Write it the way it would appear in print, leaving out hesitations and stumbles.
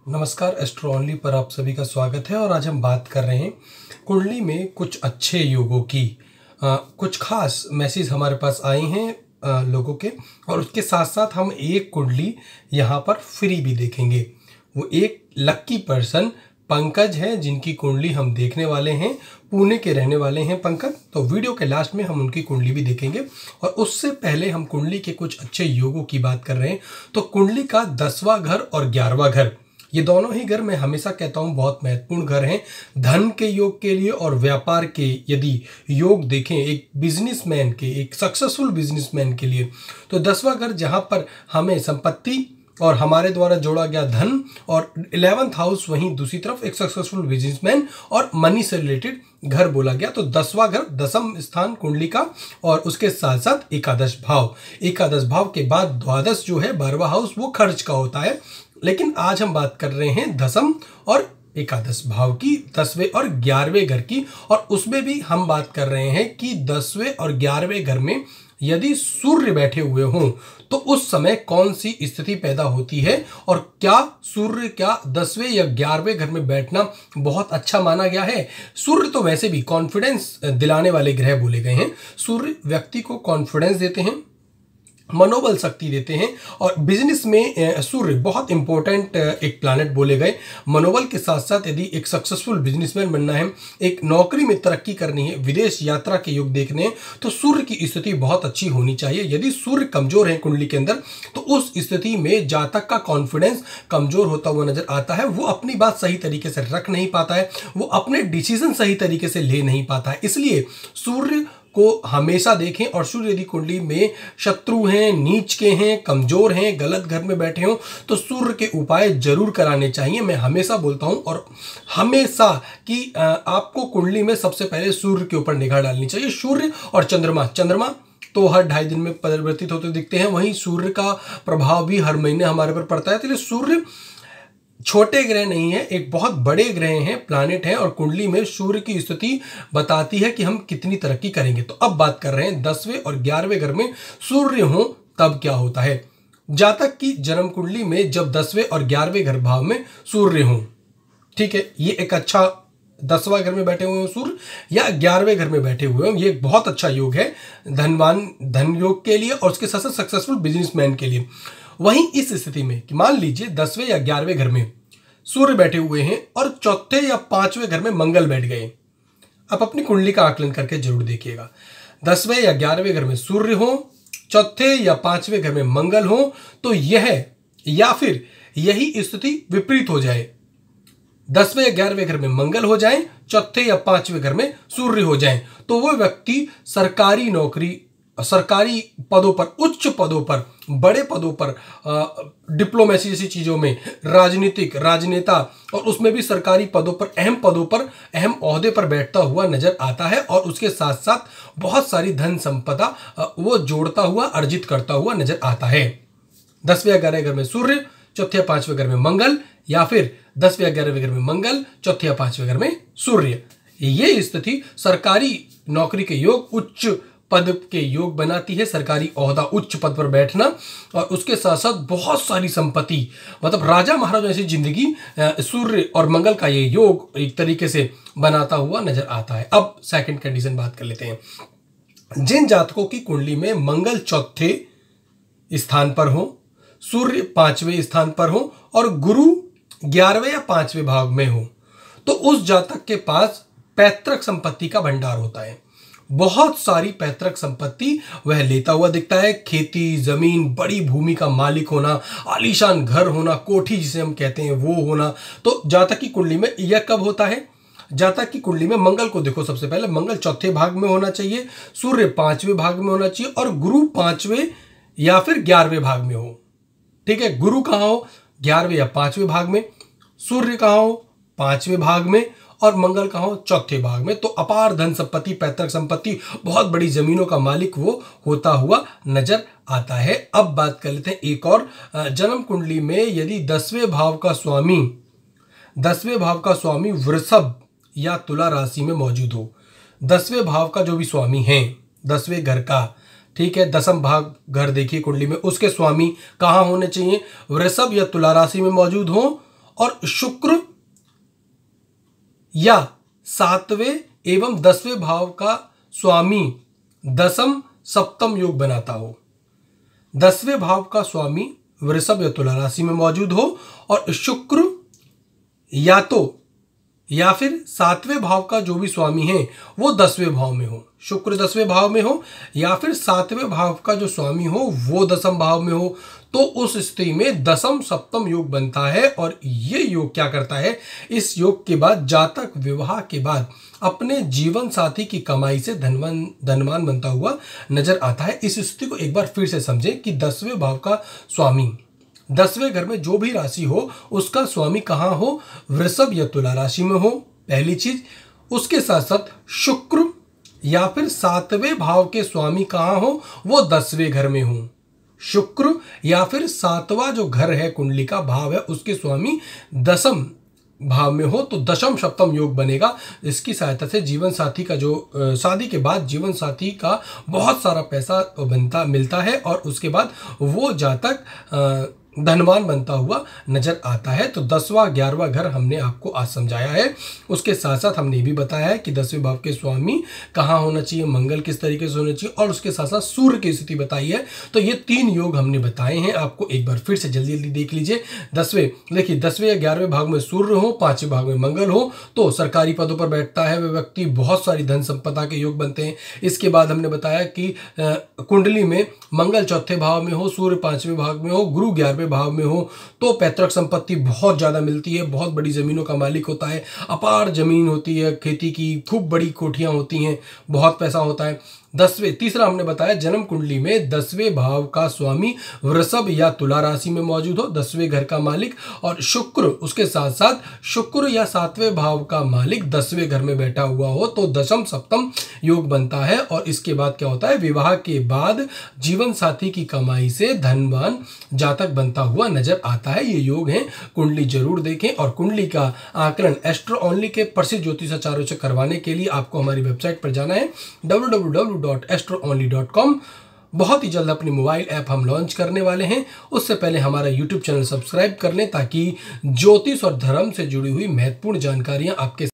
नमस्कार, astro only पर आप सभी का स्वागत है। और आज हम बात कर रहे हैं कुंडली में कुछ अच्छे योगों की। कुछ खास मैसेज हमारे पास आए हैं लोगों के, और उसके साथ साथ हम एक कुंडली यहाँ पर फ्री भी देखेंगे। वो एक लक्की पर्सन पंकज है, जिनकी कुंडली हम देखने वाले हैं। पुणे के रहने वाले हैं पंकज। तो वीडियो के लास्ट में हम उनकी कुंडली भी देखेंगे, और उससे पहले हम कुंडली के कुछ अच्छे योगों की बात कर रहे हैं। तो कुंडली का 10वां घर और 11वां घर, ये दोनों ही घर मैं हमेशा कहता हूँ बहुत महत्वपूर्ण घर हैं धन के योग के लिए और व्यापार के। यदि योग देखें एक बिजनेसमैन के, एक सक्सेसफुल बिजनेसमैन के लिए, तो 10वां घर जहाँ पर हमें संपत्ति और हमारे द्वारा जोड़ा गया धन, और 11th हाउस वहीं दूसरी तरफ एक सक्सेसफुल बिजनेसमैन और मनी से रिलेटेड घर बोला गया। तो 10वां घर 10म स्थान कुंडली का, और उसके साथ साथ एकादश भाव। एकादश भाव के बाद द्वादश जो है 12वां हाउस, वो खर्च का होता है। लेकिन आज हम बात कर रहे हैं 10म और एकादश भाव की, 10वें और 11वें घर की। और उसमें भी हम बात कर रहे हैं कि 10वें और 11वें घर में यदि सूर्य बैठे हुए हों तो उस समय कौन सी स्थिति पैदा होती है, और क्या सूर्य क्या 10वें या 11वें घर में बैठना बहुत अच्छा माना गया है। सूर्य तो वैसे भी कॉन्फिडेंस दिलाने वाले ग्रह बोले गए हैं। सूर्य व्यक्ति को कॉन्फिडेंस देते हैं, मनोबल शक्ति देते हैं, और बिजनेस में सूर्य बहुत इंपॉर्टेंट एक प्लैनेट बोले गए। मनोबल के साथ साथ यदि एक सक्सेसफुल बिजनेसमैन बनना है, एक नौकरी में तरक्की करनी है, विदेश यात्रा के योग देखने हैं, तो सूर्य की स्थिति बहुत अच्छी होनी चाहिए। यदि सूर्य कमजोर है कुंडली के अंदर, तो उस स्थिति में जातक का कॉन्फिडेंस कमजोर होता हुआ नजर आता है। वो अपनी बात सही तरीके से रख नहीं पाता है, वो अपने डिसीजन सही तरीके से ले नहीं पाता है। इसलिए सूर्य को हमेशा देखें। और सूर्य यदि कुंडली में शत्रु हैं, नीच के हैं, कमजोर हैं, गलत घर में बैठे हों, तो सूर्य के उपाय जरूर कराने चाहिए। मैं हमेशा बोलता हूं, और हमेशा कि आपको कुंडली में सबसे पहले सूर्य के ऊपर निगाह डालनी चाहिए। सूर्य और चंद्रमा तो हर 2.5 दिन में परिवर्तित होते दिखते हैं, वहीं सूर्य का प्रभाव भी हर महीने हमारे पर पड़ता है। तो सूर्य छोटे ग्रह नहीं है, एक बहुत बड़े ग्रह हैं, प्लैनेट हैं, और कुंडली में सूर्य की स्थिति बताती है कि हम कितनी तरक्की करेंगे। तो अब बात कर रहे हैं 10वें और 11वें घर में सूर्य हो तब क्या होता है। जातक की जन्म कुंडली में जब 10वें और 11वें घर भाव में सूर्य हो, ठीक है, ये एक अच्छा 10वां घर में बैठे हुए हो सूर्य, या 11वें घर में बैठे हुए हो, ये एक बहुत अच्छा योग है धन योग के लिए, और उसके साथ साथ सक्सेसफुल बिजनेसमैन के लिए। वहीं इस स्थिति में कि मान लीजिए 10वें या 11वें घर में सूर्य बैठे हुए हैं और चौथे या 5वें घर में मंगल बैठ गए। आप अपनी कुंडली का आकलन करके जरूर देखिएगा। 10वें या 11वें घर में सूर्य हो, चौथे या 5वें घर में मंगल हो, तो यह या फिर यही स्थिति विपरीत हो जाए, 10वें या 11वें घर में मंगल हो जाए, चौथे या 5वें घर में सूर्य हो जाए, तो वह व्यक्ति सरकारी नौकरी, सरकारी पदों पर, उच्च पदों पर, बड़े पदों पर, डिप्लोमेसी जैसी चीजों में, राजनीतिक, राजनेता, और उसमें भी सरकारी पदों पर, अहम ओहदे पर बैठता हुआ नजर आता है। और उसके साथ साथ बहुत सारी धन संपदा वो जोड़ता हुआ, अर्जित करता हुआ नजर आता है। 10वें या 11वें घर में सूर्य, चौथे या 5वें घर में मंगल, या फिर 10वें या 11वें घर में मंगल, चौथे या 5वें घर में सूर्य। ये स्थिति सरकारी नौकरी के योग, उच्च पद के योग बनाती है। सरकारी ओहदा, उच्च पद पर बैठना, और उसके साथ साथ बहुत सारी संपत्ति, मतलब राजा महाराजा जैसी जिंदगी सूर्य और मंगल का ये योग एक तरीके से बनाता हुआ नजर आता है। अब सेकंड कंडीशन बात कर लेते हैं। जिन जातकों की कुंडली में मंगल चौथे स्थान पर हो, सूर्य 5वें स्थान पर हो, और गुरु 11वें या 5वें भाव में हो, तो उस जातक के पास पैतृक संपत्ति का भंडार होता है। बहुत सारी पैतृक संपत्ति वह लेता हुआ दिखता है। खेती, जमीन, बड़ी भूमि का मालिक होना, आलीशान घर होना, कोठी जिसे हम कहते हैं वो होना। तो जातक की कुंडली में यह कब होता है? जातक की कुंडली में मंगल को देखो, सबसे पहले मंगल चौथे भाग में होना चाहिए, सूर्य 5वें भाग में होना चाहिए, और गुरु 5वें या फिर 11वें भाग में हो। ठीक है, गुरु कहाँ हो? 11वें या 5वें भाग में। सूर्य कहाँ हो? 5वें भाग में। और मंगल कहाँ हो? चौथे भाग में। तो अपार धन संपत्ति, पैतृक संपत्ति, बहुत बड़ी जमीनों का मालिक वो होता हुआ नजर आता है। अब बात कर लेते हैं एक और। जन्म कुंडली में यदि 10वें भाव का स्वामी वृषभ या तुला राशि में मौजूद हो, 10वें भाव का जो भी स्वामी है, 10वें घर का, ठीक है, 10म भाव घर देखिए कुंडली में, उसके स्वामी कहाँ होने चाहिए? वृषभ या तुला राशि में मौजूद हो, और शुक्र या 7वें एवं 10वें भाव का स्वामी दशम सप्तम योग बनाता हो, 10वें भाव का स्वामी वृषभ या तुला राशि में मौजूद हो और शुक्र या फिर 7वें भाव का जो भी स्वामी है वो 10वें भाव में हो, शुक्र 10वें भाव में हो या फिर 7वें भाव का जो स्वामी हो वो दशम भाव में हो, तो उस स्थिति में दशम सप्तम योग बनता है। और ये योग क्या करता है, इस योग के बाद जातक विवाह के बाद अपने जीवन साथी की कमाई से धनवान बनता हुआ नजर आता है। इस स्थिति को एक बार फिर से समझें कि 10वें भाव का स्वामी 10वें घर में जो भी राशि हो उसका स्वामी कहाँ हो, वृषभ या तुला राशि में हो, पहली चीज। उसके साथ साथ शुक्र या फिर 7वें भाव के स्वामी कहाँ हो, वो 10वें घर में हो, शुक्र या फिर 7वां जो घर है कुंडली का भाव है उसके स्वामी दशम भाव में हो, तो दशम सप्तम योग बनेगा। इसकी सहायता से जीवन साथी का जो शादी के बाद जीवन साथी का बहुत सारा पैसा मिलता है और उसके बाद वो जातक धनवान बनता हुआ नजर आता है। तो 10वां 11वां घर हमने आपको आज समझाया है। उसके साथ साथ हमने ये भी बताया है कि 10वें भाव के स्वामी कहाँ होना चाहिए, मंगल किस तरीके से होना चाहिए, और उसके साथ साथ सूर्य की स्थिति बताई है। तो ये 3 योग हमने बताए हैं आपको, एक बार फिर से जल्दी जल्दी देख लीजिए। 10वें या 11वें भाव में सूर्य हो, 5वें भाव में मंगल हो तो सरकारी पदों पर बैठता है वह व्यक्ति, बहुत सारी धन संपदा के योग बनते हैं। इसके बाद हमने बताया कि कुंडली में मंगल 4थे भाव में हो, सूर्य 5वें भाव में हो, गुरु 11वें भाव में हो तो पैतृक संपत्ति बहुत ज्यादा मिलती है, बहुत बड़ी जमीनों का मालिक होता है, अपार जमीन होती है, खेती की खूब बड़ी कोठियां होती हैं, बहुत पैसा होता है। तीसरा हमने बताया जन्म कुंडली में 10वें भाव का स्वामी वृषभ या तुला राशि में मौजूद हो, 10वें घर का मालिक, और शुक्र उसके साथ साथ शुक्र या 7वें भाव का मालिक 10वें घर में बैठा हुआ हो तो दशम सप्तम योग बनता है। और इसके बाद क्या होता है, विवाह के बाद जीवन साथी की कमाई से धनवान जातक बनता हुआ नजर आता है। ये योग हैं, कुंडली जरूर देखें। और कुंडली का आकलन एस्ट्रो ओनली के प्रसिद्ध ज्योतिषाचार्यों से करवाने के लिए आपको हमारी वेबसाइट पर जाना है www.astroonly.com। बहुत ही जल्द अपनी मोबाइल ऐप हम लॉन्च करने वाले हैं, उससे पहले हमारा यूट्यूब चैनल सब्सक्राइब कर लें ताकि ज्योतिष और धर्म से जुड़ी हुई महत्वपूर्ण जानकारियां आपके